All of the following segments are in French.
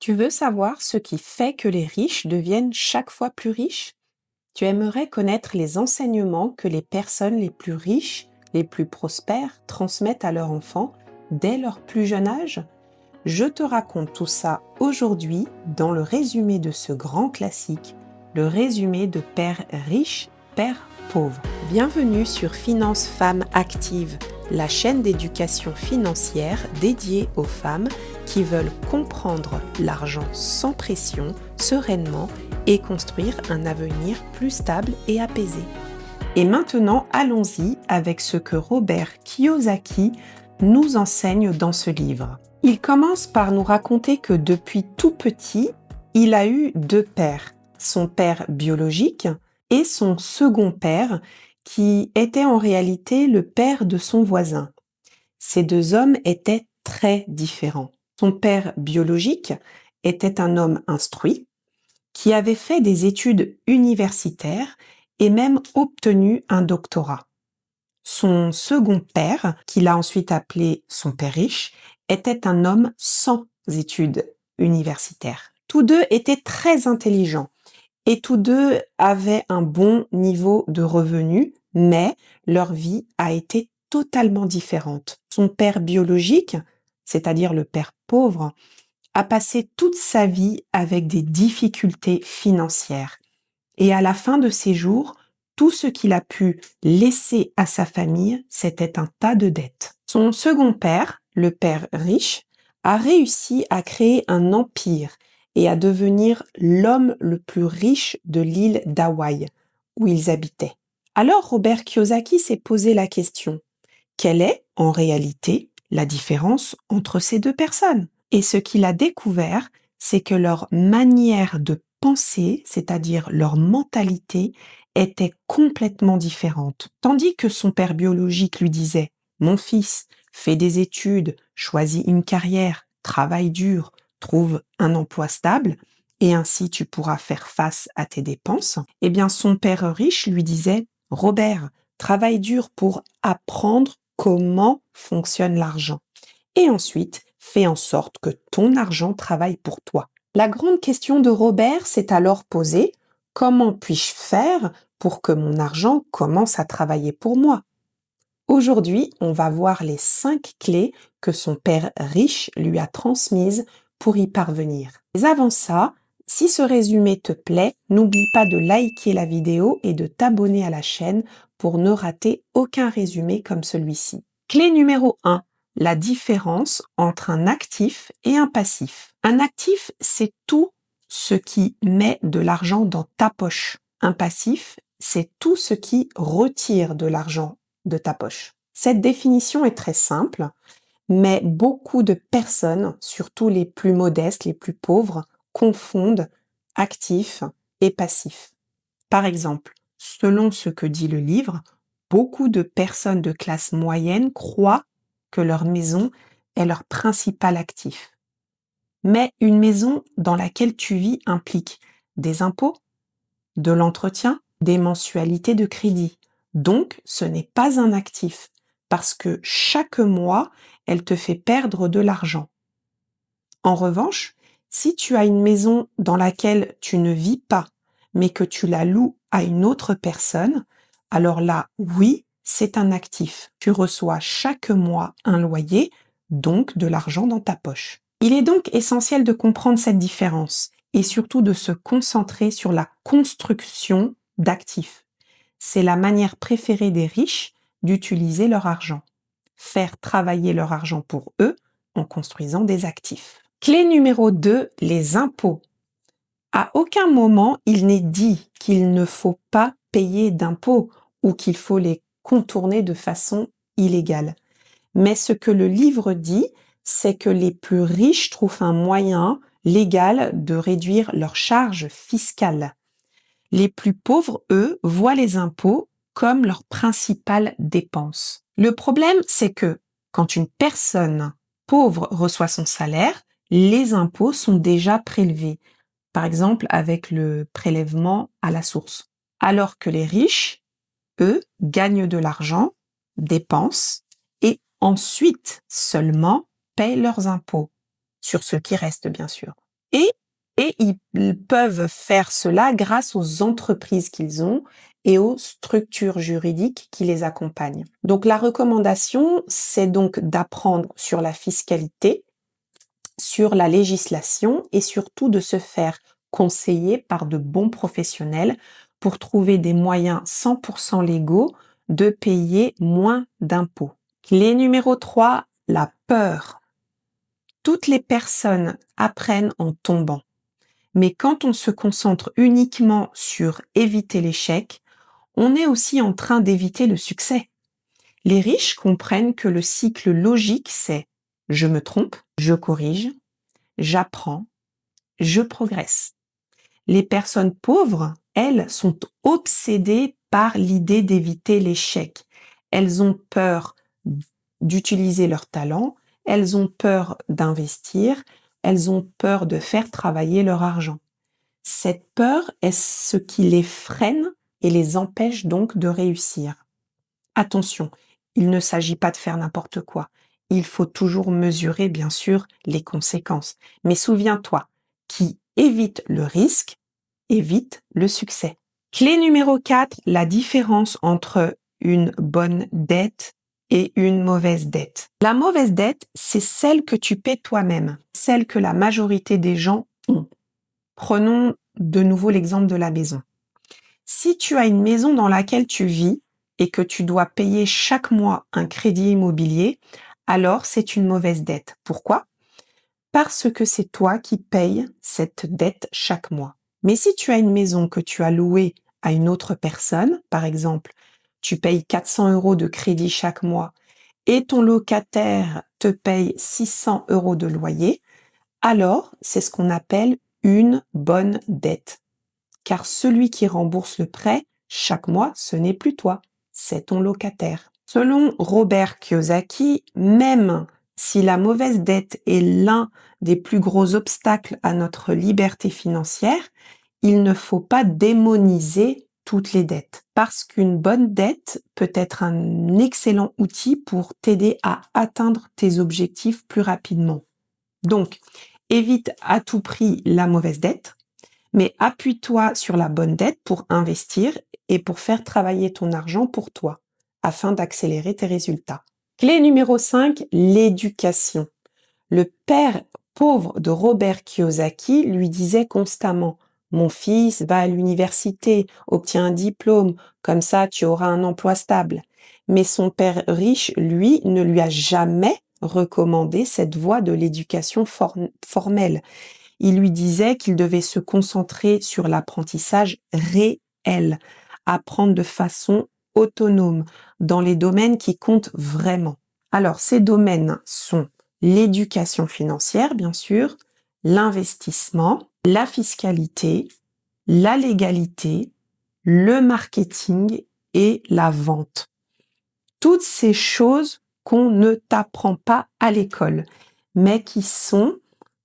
Tu veux savoir ce qui fait que les riches deviennent chaque fois plus riches? Tu aimerais connaître les enseignements que les personnes les plus riches, les plus prospères transmettent à leurs enfants dès leur plus jeune âge? Je te raconte tout ça aujourd'hui dans le résumé de ce grand classique, le résumé de Père riche, Père pauvre. Bienvenue sur Finance Femmes Actives, la chaîne d'éducation financière dédiée aux femmes qui veulent comprendre l'argent sans pression, sereinement et construire un avenir plus stable et apaisé. Et maintenant, allons-y avec ce que Robert Kiyosaki nous enseigne dans ce livre. Il commence par nous raconter que depuis tout petit, il a eu deux pères, son père biologique et son second père, qui était en réalité le père de son voisin. Ces deux hommes étaient très différents. Son père biologique était un homme instruit, qui avait fait des études universitaires et même obtenu un doctorat. Son second père, qu'il a ensuite appelé son père riche, était un homme sans études universitaires. Tous deux étaient très intelligents et tous deux avaient un bon niveau de revenus, mais leur vie a été totalement différente. Son père biologique, c'est-à-dire le père pauvre, a passé toute sa vie avec des difficultés financières. Et à la fin de ses jours, tout ce qu'il a pu laisser à sa famille, c'était un tas de dettes. Son second père, le père riche, a réussi à créer un empire et à devenir l'homme le plus riche de l'île d'Hawaï, où ils habitaient. Alors Robert Kiyosaki s'est posé la question, quelle est, en réalité, la différence entre ces deux personnes? Et ce qu'il a découvert, c'est que leur manière de penser, c'est-à-dire leur mentalité, était complètement différente. Tandis que son père biologique lui disait « Mon fils, fais des études, choisis une carrière, travaille dur, trouve un emploi stable, et ainsi tu pourras faire face à tes dépenses », eh bien son père riche lui disait « Robert, travaille dur pour apprendre comment fonctionne l'argent. Et ensuite, fais en sorte que ton argent travaille pour toi. » La grande question de Robert s'est alors posée, comment puis-je faire pour que mon argent commence à travailler pour moi? Aujourd'hui, on va voir les 5 clés que son père riche lui a transmises pour y parvenir. Mais avant ça, si ce résumé te plaît, n'oublie pas de liker la vidéo et de t'abonner à la chaîne pour ne rater aucun résumé comme celui-ci. Clé numéro 1. La différence entre un actif et un passif. Un actif, c'est tout ce qui met de l'argent dans ta poche. Un passif, c'est tout ce qui retire de l'argent de ta poche. Cette définition est très simple, mais beaucoup de personnes, surtout les plus modestes, les plus pauvres, confondent actif et passif. Par exemple, selon ce que dit le livre, beaucoup de personnes de classe moyenne croient que leur maison est leur principal actif. Mais une maison dans laquelle tu vis implique des impôts, de l'entretien, des mensualités de crédit. Donc, ce n'est pas un actif, parce que chaque mois, elle te fait perdre de l'argent. En revanche, si tu as une maison dans laquelle tu ne vis pas, mais que tu la loues à une autre personne, alors là, oui, c'est un actif. Tu reçois chaque mois un loyer, donc de l'argent dans ta poche. Il est donc essentiel de comprendre cette différence et surtout de se concentrer sur la construction d'actifs. C'est la manière préférée des riches d'utiliser leur argent. Faire travailler leur argent pour eux en construisant des actifs. Clé numéro 2, les impôts. À aucun moment il n'est dit qu'il ne faut pas payer d'impôts ou qu'il faut les contourner de façon illégale. Mais ce que le livre dit, c'est que les plus riches trouvent un moyen légal de réduire leurs charges fiscales. Les plus pauvres, eux, voient les impôts comme leur principale dépense. Le problème, c'est que quand une personne pauvre reçoit son salaire, les impôts sont déjà prélevés, par exemple avec le prélèvement à la source. Alors que les riches, eux, gagnent de l'argent, dépensent et ensuite seulement payent leurs impôts, sur ce qui reste bien sûr. Et, et ils peuvent faire cela grâce aux entreprises qu'ils ont et aux structures juridiques qui les accompagnent. Donc la recommandation, c'est donc d'apprendre sur la fiscalité, sur la législation et surtout de se faire conseiller par de bons professionnels pour trouver des moyens 100% légaux de payer moins d'impôts. Clé numéro 3, la peur. Toutes les personnes apprennent en tombant. Mais quand on se concentre uniquement sur éviter l'échec, on est aussi en train d'éviter le succès. Les riches comprennent que le cycle logique, c'est je me trompe, je corrige, j'apprends, je progresse. Les personnes pauvres, elles, sont obsédées par l'idée d'éviter l'échec. Elles ont peur d'utiliser leur talent, elles ont peur d'investir, elles ont peur de faire travailler leur argent. Cette peur est ce qui les freine et les empêche donc de réussir. Attention, il ne s'agit pas de faire n'importe quoi. Il faut toujours mesurer, bien sûr, les conséquences. Mais souviens-toi, qui évite le risque, évite le succès. Clé numéro 4, la différence entre une bonne dette et une mauvaise dette. La mauvaise dette, c'est celle que tu paies toi-même, celle que la majorité des gens ont. Prenons de nouveau l'exemple de la maison. Si tu as une maison dans laquelle tu vis et que tu dois payer chaque mois un crédit immobilier, alors c'est une mauvaise dette. Pourquoi? Parce que c'est toi qui payes cette dette chaque mois. Mais si tu as une maison que tu as louée à une autre personne, par exemple, tu payes 400 € de crédit chaque mois et ton locataire te paye 600 € de loyer, alors c'est ce qu'on appelle une bonne dette. Car celui qui rembourse le prêt chaque mois, ce n'est plus toi, c'est ton locataire. Selon Robert Kiyosaki, même si la mauvaise dette est l'un des plus gros obstacles à notre liberté financière, il ne faut pas démoniser toutes les dettes. Parce qu'une bonne dette peut être un excellent outil pour t'aider à atteindre tes objectifs plus rapidement. Donc, évite à tout prix la mauvaise dette, mais appuie-toi sur la bonne dette pour investir et pour faire travailler ton argent pour toi, afin d'accélérer tes résultats. Clé numéro 5, l'éducation. Le père pauvre de Robert Kiyosaki lui disait constamment « Mon fils, va à l'université, obtiens un diplôme, comme ça tu auras un emploi stable. » Mais son père riche, lui, ne lui a jamais recommandé cette voie de l'éducation formelle. Il lui disait qu'il devait se concentrer sur l'apprentissage réel, apprendre de façon autonome, dans les domaines qui comptent vraiment. Alors, ces domaines sont l'éducation financière, bien sûr, l'investissement, la fiscalité, la légalité, le marketing et la vente. Toutes ces choses qu'on ne t'apprend pas à l'école, mais qui sont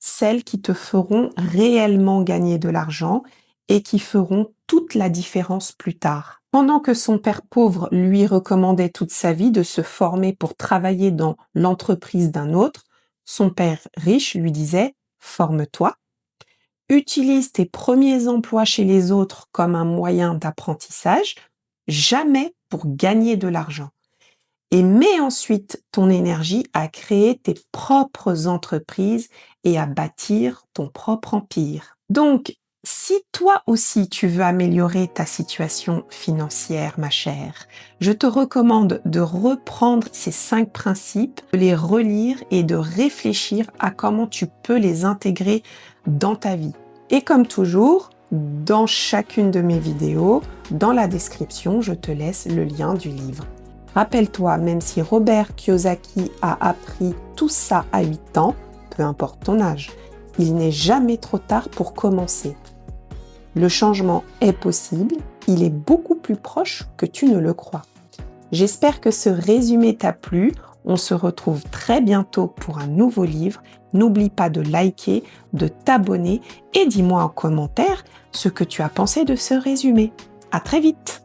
celles qui te feront réellement gagner de l'argent et qui feront toute la différence plus tard. Pendant que son père pauvre lui recommandait toute sa vie de se former pour travailler dans l'entreprise d'un autre, son père riche lui disait « Forme-toi, utilise tes premiers emplois chez les autres comme un moyen d'apprentissage, jamais pour gagner de l'argent. Et mets ensuite ton énergie à créer tes propres entreprises et à bâtir ton propre empire. » Donc, si toi aussi tu veux améliorer ta situation financière, ma chère, je te recommande de reprendre ces 5 principes, de les relire et de réfléchir à comment tu peux les intégrer dans ta vie. Et comme toujours, dans chacune de mes vidéos, dans la description, je te laisse le lien du livre. Rappelle-toi, même si Robert Kiyosaki a appris tout ça à 8 ans, peu importe ton âge, il n'est jamais trop tard pour commencer. Le changement est possible, il est beaucoup plus proche que tu ne le crois. J'espère que ce résumé t'a plu. On se retrouve très bientôt pour un nouveau livre. N'oublie pas de liker, de t'abonner et dis-moi en commentaire ce que tu as pensé de ce résumé. À très vite!